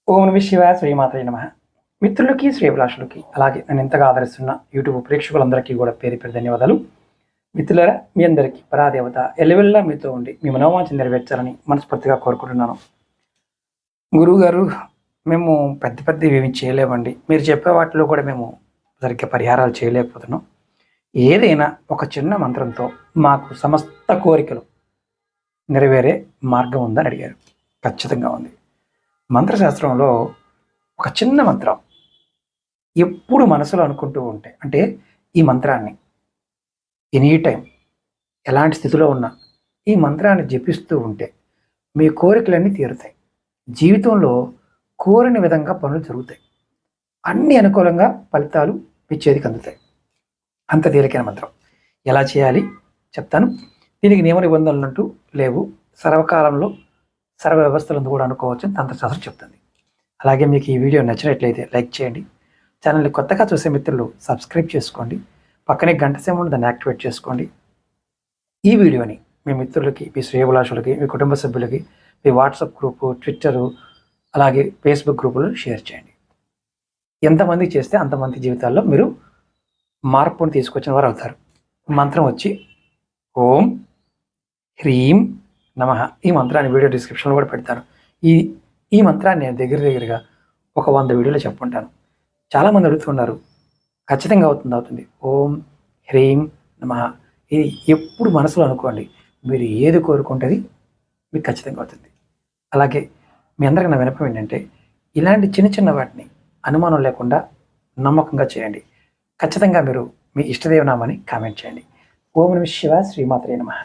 ఓం నమ శివాయ, శ్రీమాత్రే నమః. మిత్రులకి, శ్రేభిలాషులకి, అలాగే నన్ను ఎంతగా ఆదరిస్తున్న యూట్యూబ్ ప్రేక్షకులందరికీ కూడా పేరు పేరు ధన్యవాదాలు. మిత్రులారా, మీ అందరికీ పరాదేవత ఎల్లవెల్లా మీతో ఉండి మీ మనోవాంఛ నెరవేర్చాలని మనస్ఫూర్తిగా కోరుకుంటున్నాను. గురువుగారు, మేము పెద్ద పెద్దవి ఏమి చేయలేమండి. మీరు చెప్పే వాటిలో కూడా మేము సరిగ్గా పరిహారాలు చేయలేకపోతున్నాం. ఏదైనా ఒక చిన్న మంత్రంతో మాకు సమస్త కోరికలు నెరవేరే మార్గం ఉందని అడిగారు. ఖచ్చితంగా ఉంది. మంత్రశాస్త్రంలో ఒక చిన్న మంత్రం ఎప్పుడు మనసులో అనుకుంటూ ఉంటే, అంటే ఈ మంత్రాన్ని ఎనీ టైం ఎలాంటి స్థితిలో ఉన్నా ఈ మంత్రాన్ని జపిస్తూ ఉంటే మీ కోరికలన్నీ తీరుతాయి. జీవితంలో కోరిన విధంగా పనులు జరుగుతాయి. అన్ని అనుకూలంగా ఫలితాలు మీ చేతికి అందుతాయి. అంత తేలికైన మంత్రం. ఎలా చేయాలి చెప్తాను. దీనికి నియమ నిబంధనలు అంటూ లేవు. సర్వకాలంలో సర్వ వ్యవస్థలను కూడా అనుకోవచ్చని తంత్రశాస్త్రం చెప్తుంది. అలాగే మీకు ఈ వీడియో నచ్చినట్లయితే లైక్ చేయండి. ఛానల్ని కొత్తగా చూసే మిత్రులు సబ్స్క్రైబ్ చేసుకోండి. పక్కనే గంట సింబల్ దాన్ని యాక్టివేట్ చేసుకోండి. ఈ వీడియోని మీ మిత్రులకి, మీ శ్రేయోభిలాషులకి, మీ కుటుంబ సభ్యులకి, మీ వాట్సాప్ గ్రూపు, ట్విట్టరు, అలాగే ఫేస్బుక్ గ్రూపులో షేర్ చేయండి. ఎంతమంది చేస్తే అంతమంది జీవితాల్లో మీరు మార్పును తీసుకొచ్చిన వారు అవుతారు. మంత్రం వచ్చి ఓం హ్రీం నమః. ఈ మంత్రాన్ని వీడియో డిస్క్రిప్షన్లో కూడా పెడతాను. ఈ మంత్రాన్ని నేను దగ్గరగా ఒక 100 వీడియోలో చెప్పుకుంటాను. చాలామంది అడుగుతున్నారు, ఖచ్చితంగా అవుతుంది. ఓం హ్రీం నమః. ఇది ఎప్పుడు మనసులో అనుకోండి. మీరు ఏది కోరుకుంటుంది మీకు ఖచ్చితంగా అవుతుంది. అలాగే మీ అందరికీ నా వినపం ఏంటంటే, ఇలాంటి చిన్న చిన్న వాటిని అనుమానం లేకుండా నమ్మకంగా చేయండి. ఖచ్చితంగా మీరు మీ ఇష్టదేవనామాని కామెంట్ చేయండి. ఓం నమః శివాయ, శ్రీమాత్రే నమః.